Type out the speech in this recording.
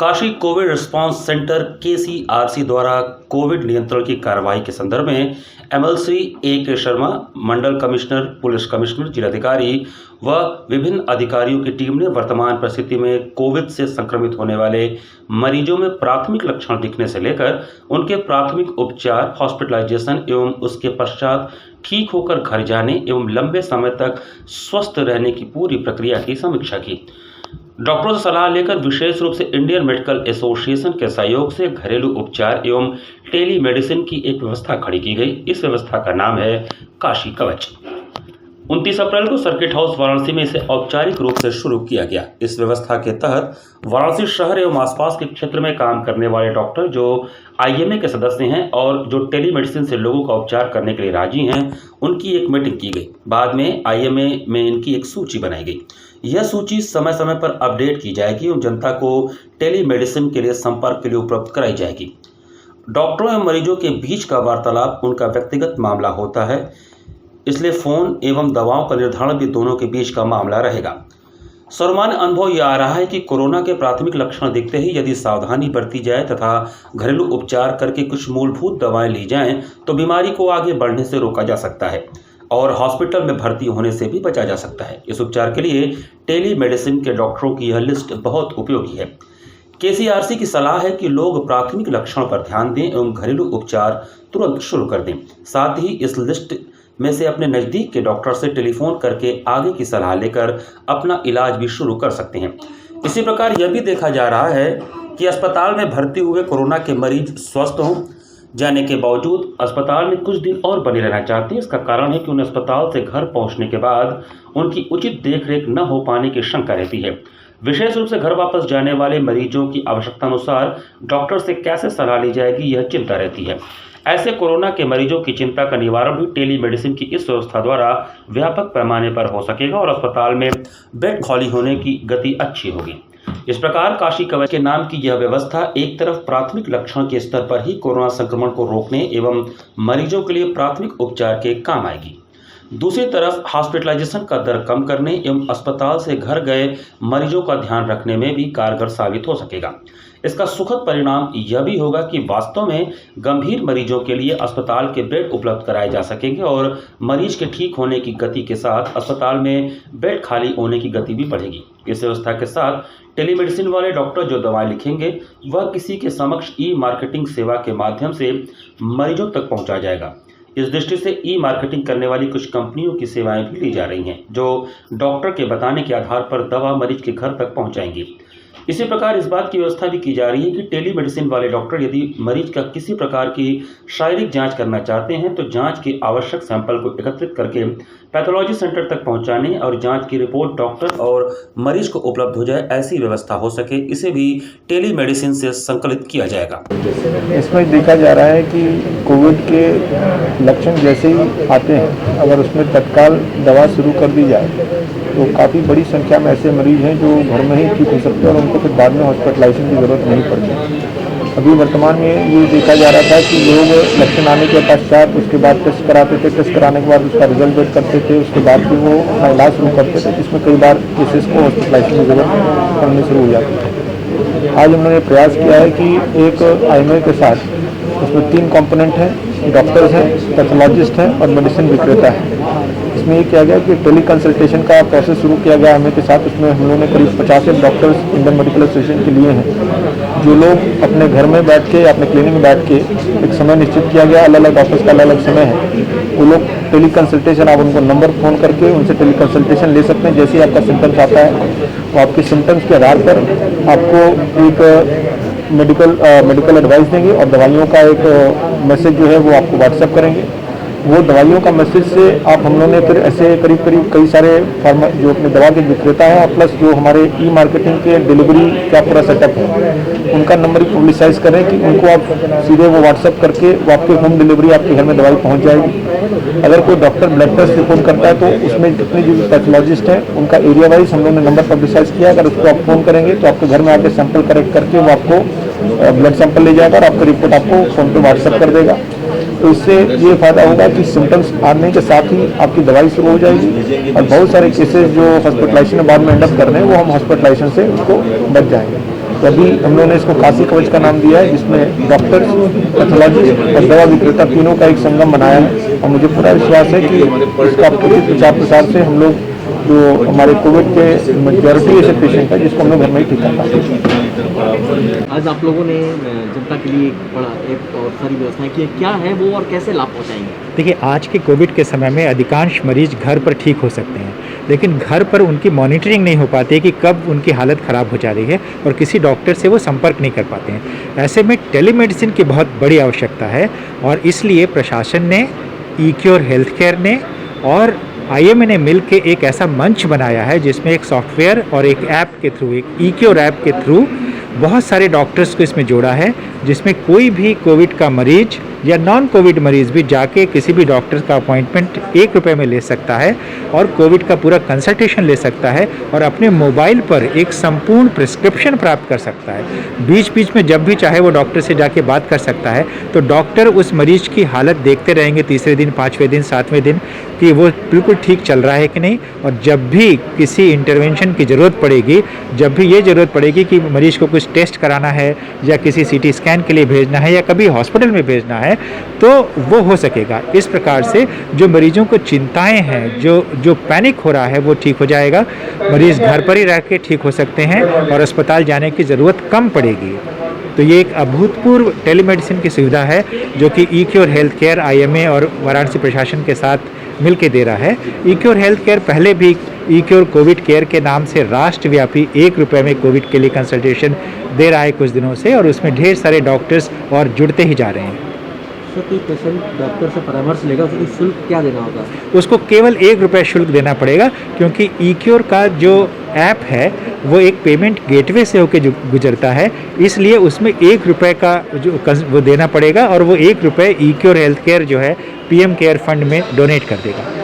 Kashi Covid response centre केसीआरसी द्वारा Covid नियंत्रण की कार्रवाई के संदर्भ में एमएलसी ए.के. शर्मा, मंडल कमिश्नर, पुलिस कमिश्नर, जिलाधिकारी व विभिन्न अधिकारियों की टीम ने वर्तमान परिस्थिति में कोविड से संक्रमित होने वाले मरीजों में प्राथमिक लक्षण दिखने से लेकर उनके प्राथमिक उपचार, हॉस्पिटलाइजेशन एवं उसके पश्चात ठीक होकर घर जाने एवं लंबे समय तक स्वस्थ रहने की पूरी प्रक्रिया की समीक्षा की। डॉक्टरों से सलाह लेकर विशेष रूप से इंडियन मेडिकल एसोसिएशन के सहयोग से घरेलू उपचार एवं टेली मेडिसिन की एक व्यवस्था खड़ी की गई। इस व्यवस्था का नाम है काशी कवच। 29 अप्रैल को सर्किट हाउस वाराणसी में इसे औपचारिक रूप से शुरू किया गया। इस व्यवस्था के तहत वाराणसी शहर एवं आसपास के क्षेत्र में काम करने वाले डॉक्टर जो आईएमए के सदस्य हैं और जो टेलीमेडिसिन से लोगों का उपचार करने के लिए राजी हैं, उनकी एक मीटिंग की गई। बाद में आईएमए में इनकी एक सूची बनाई गई। यह सूची समय समय पर अपडेट की जाएगी और जनता को टेलीमेडिसिन के लिए संपर्क के लिए उपलब्ध कराई जाएगी। डॉक्टरों एवं मरीजों के बीच का वार्तालाप उनका व्यक्तिगत मामला होता है, इसलिए फोन एवं दवाओं का निर्धारण भी दोनों के बीच का मामला रहेगा। सर्वमान्य अनुभव यह आ रहा है कि कोरोना के प्राथमिक लक्षण दिखते ही यदि सावधानी बरती जाए तथा घरेलू उपचार करके कुछ मूलभूत दवाएं ली जाएं तो बीमारी को आगे बढ़ने से रोका जा सकता है और हॉस्पिटल में भर्ती होने से भी बचा जा सकता है। इस उपचार के लिए टेली मेडिसिन के डॉक्टरों की यह लिस्ट बहुत उपयोगी है। केसीआरसी की सलाह है कि लोग प्राथमिक लक्षण पर ध्यान दें एवं घरेलू उपचार तुरंत शुरू कर दें। साथ ही इस लिस्ट में से अपने नज़दीक के डॉक्टर से टेलीफोन करके आगे की सलाह लेकर अपना इलाज भी शुरू कर सकते हैं। इसी प्रकार यह भी देखा जा रहा है कि अस्पताल में भर्ती हुए कोरोना के मरीज स्वस्थ हों जाने के बावजूद अस्पताल में कुछ दिन और बने रहना चाहते हैं। इसका कारण है कि उन्हें अस्पताल से घर पहुंचने के बाद उनकी उचित देखरेख न हो पाने की शंका रहती है। विशेष रूप से घर वापस जाने वाले मरीजों की आवश्यकता अनुसार डॉक्टर से कैसे सलाह ली जाएगी, यह चिंता रहती है। ऐसे कोरोना के मरीजों की चिंता का निवारण भी टेलीमेडिसिन की इस व्यवस्था द्वारा व्यापक पैमाने पर हो सकेगा और अस्पताल में बेड खाली होने की गति अच्छी होगी। इस प्रकार काशी कवच के नाम की यह व्यवस्था एक तरफ प्राथमिक लक्षण के स्तर पर ही कोरोना संक्रमण को रोकने एवं मरीजों के लिए प्राथमिक उपचार के काम आएगी, दूसरी तरफ हॉस्पिटलाइजेशन का दर कम करने एवं अस्पताल से घर गए मरीजों का ध्यान रखने में भी कारगर साबित हो सकेगा। इसका सुखद परिणाम यह भी होगा कि वास्तव में गंभीर मरीजों के लिए अस्पताल के बेड उपलब्ध कराए जा सकेंगे और मरीज के ठीक होने की गति के साथ अस्पताल में बेड खाली होने की गति भी बढ़ेगी। इस व्यवस्था के साथ टेलीमेडिसिन वाले डॉक्टर जो दवाएं लिखेंगे वह किसी के समक्ष ई मार्केटिंग सेवा के माध्यम से मरीजों तक पहुंचा जाएगा। इस दृष्टि से ई मार्केटिंग करने वाली कुछ कंपनियों की सेवाएं भी ली जा रही हैं जो डॉक्टर के बताने के आधार पर दवा मरीज के घर तक पहुंचाएंगी। इसी प्रकार इस बात की व्यवस्था भी की जा रही है कि टेलीमेडिसिन वाले डॉक्टर यदि मरीज का किसी प्रकार की शारीरिक जांच करना चाहते हैं तो जांच के आवश्यक सैंपल को एकत्रित करके पैथोलॉजी सेंटर तक पहुंचाने और जांच की रिपोर्ट डॉक्टर और मरीज को उपलब्ध हो जाए, ऐसी व्यवस्था हो सके, इसे भी टेलीमेडिसिन से संकलित किया जाएगा। इसमें देखा जा रहा है कि कोविड के लक्षण जैसे ही आते हैं, अगर उसमें तत्काल दवा शुरू कर दी जाए तो काफ़ी बड़ी संख्या में ऐसे मरीज हैं जो घर में ही ठीक हो सकते हैं और उनको फिर बाद में हॉस्पिटलाइजेशन की ज़रूरत नहीं पड़ती। अभी वर्तमान में ये देखा जा रहा था कि लोग लक्षण आने के पश्चात उसके बाद टेस्ट कराते थे, टेस्ट कराने के बाद उसका रिजल्ट वेट करते थे, उसके बाद फिर वो अपना इलाज शुरू करते थे, जिसमें कई बार केसेस को हॉस्पिटलाइजेशन की ज़रूरत पड़नी शुरू हो जाती है। आज हमने प्रयास किया है कि एक आईएमए के साथ उसमें 3 कंपोनेंट हैं, डॉक्टर्स हैं, पैथोलॉजिस्ट हैं और मेडिसिन विक्रेता है। इसमें ये किया गया कि टेली कंसल्टेशन का प्रोसेस शुरू किया गया हमें के साथ। उसमें हम लोगों ने करीब 50 डॉक्टर्स इंडियन मेडिकल एसोसिएशन के लिए हैं, जो लोग अपने घर में बैठ के, अपने क्लिनिक में बैठ के एक समय निश्चित किया गया, अलग अलग डॉक्टर्स का अलग अलग समय है, वो लोग टेली कंसल्टेशन, आप उनको नंबर फ़ोन करके उनसे टेली कंसल्टेशन ले सकते हैं। जैसे ही आपका सिम्टम्स आता है तो आपके सिम्टम्स के आधार पर आपको एक मेडिकल एडवाइस देंगे और दवाइयों का एक मैसेज जो है वो आपको व्हाट्सएप करेंगे। वो दवाइयों का मैसेज से आप हम लोगों ने फिर ऐसे करीब कई सारे फार्मा जो अपने दवा के विक्रेता है और प्लस जो हमारे ई मार्केटिंग के डिलीवरी का पूरा सेटअप है, उनका नंबर पब्लिसाइज करें कि उनको आप सीधे वो व्हाट्सएप करके वो आपके होम डिलीवरी आपके घर में दवाई पहुंच जाएगी। अगर कोई डॉक्टर ब्लड टेस्ट रिपोर्ट करता है तो उसमें जितने जो पैथोलॉजिस्ट हैं उनका एरिया वाइज हम लोगों ने नंबर पब्लिसाइज किया। अगर उसको आप फ़ोन करेंगे तो आपके घर में आके सैंपल कलेक्ट करके वो आपको ब्लड सैंपल ले जाएगा और आपका रिपोर्ट आपको फ़ोन पे व्हाट्सएप कर देगा। तो इससे ये फायदा होगा कि सिम्टम्स आने के साथ ही आपकी दवाई शुरू हो जाएगी और बहुत सारे केसेस जो हॉस्पिटलाइजेशन में बाद में एंड अप कर रहे हैं वो हम हॉस्पिटलाइजेशन से उसको बच जाएंगे। तो अभी हम लोगों ने इसको काशी कवच का नाम दिया है, जिसमें डॉक्टर, पैथोलॉजिस्ट और दवा विक्रेता तीनों का एक संगम बनाया है। और मुझे पूरा विश्वास है कि इसका उचित प्रचार प्रसार से हम लोग जो हमारे कोविड के मेजॉरिटी ऐसे पेशेंट है जिसको हम लोग घर में ही ठीक कर पाएंगे। आज आप लोगों ने जनता के लिए एक और सारी व्यवस्थाएं की, क्या है वो और कैसे लाभ पहुंचाएंगे? देखिए, आज के कोविड के समय में अधिकांश मरीज घर पर ठीक हो सकते हैं, लेकिन घर पर उनकी मॉनिटरिंग नहीं हो पाती है कि कब उनकी हालत ख़राब हो जा रही है और किसी डॉक्टर से वो संपर्क नहीं कर पाते हैं। ऐसे में टेलीमेडिसिन की बहुत बड़ी आवश्यकता है और इसलिए प्रशासन ने, ई-क्योर हेल्थ केयर ने और IMA ने मिल के एक ऐसा मंच बनाया है जिसमें एक सॉफ्टवेयर और एक ऐप के थ्रू, एक ई-क्योर ऐप के थ्रू बहुत सारे डॉक्टर्स को इसमें जोड़ा है, जिसमें कोई भी कोविड का मरीज या नॉन कोविड मरीज भी जाके किसी भी डॉक्टर का अपॉइंटमेंट 1 रुपये में ले सकता है और कोविड का पूरा कंसल्टेशन ले सकता है और अपने मोबाइल पर एक संपूर्ण प्रिस्क्रिप्शन प्राप्त कर सकता है। बीच बीच में जब भी चाहे वो डॉक्टर से जाके बात कर सकता है, तो डॉक्टर उस मरीज की हालत देखते रहेंगे तीसरे दिन, 5वें दिन, 7वें दिन कि वो बिल्कुल ठीक चल रहा है कि नहीं। और जब भी किसी इंटरवेंशन की ज़रूरत पड़ेगी, जब भी ये ज़रूरत पड़ेगी कि मरीज को कुछ टेस्ट कराना है या किसी CT स्कैन के लिए भेजना है या कभी हॉस्पिटल में भेजना है, तो वो हो सकेगा। इस प्रकार से जो मरीजों को चिंताएं हैं, जो पैनिक हो रहा है, वो ठीक हो जाएगा। मरीज घर पर ही रह के ठीक हो सकते हैं और अस्पताल जाने की ज़रूरत कम पड़ेगी। तो ये एक अभूतपूर्व टेलीमेडिसिन की सुविधा है जो कि ई-क्योर हेल्थ केयर, IMA और वाराणसी प्रशासन के साथ मिलके दे रहा है। ई-क्योर हेल्थ केयर पहले भी ई-क्योर कोविड केयर के नाम से राष्ट्रव्यापी 1 रुपये में कोविड के लिए कंसल्टेशन दे रहा है कुछ दिनों से, और उसमें ढेर सारे डॉक्टर्स और जुड़ते ही जा रहे हैं। सर, कोई पेशेंट डॉक्टर से परामर्श लेगा, उसको शुल्क क्या देना होगा? उसको केवल 1 रुपये शुल्क देना पड़ेगा, क्योंकि ई-क्योर का जो ऐप है वो एक पेमेंट गेटवे से होकर गुजरता है, इसलिए उसमें 1 रुपये का जो वो देना पड़ेगा और वो 1 रुपये ई-क्योर हेल्थ केयर जो है PM केयर फंड में डोनेट कर देगा।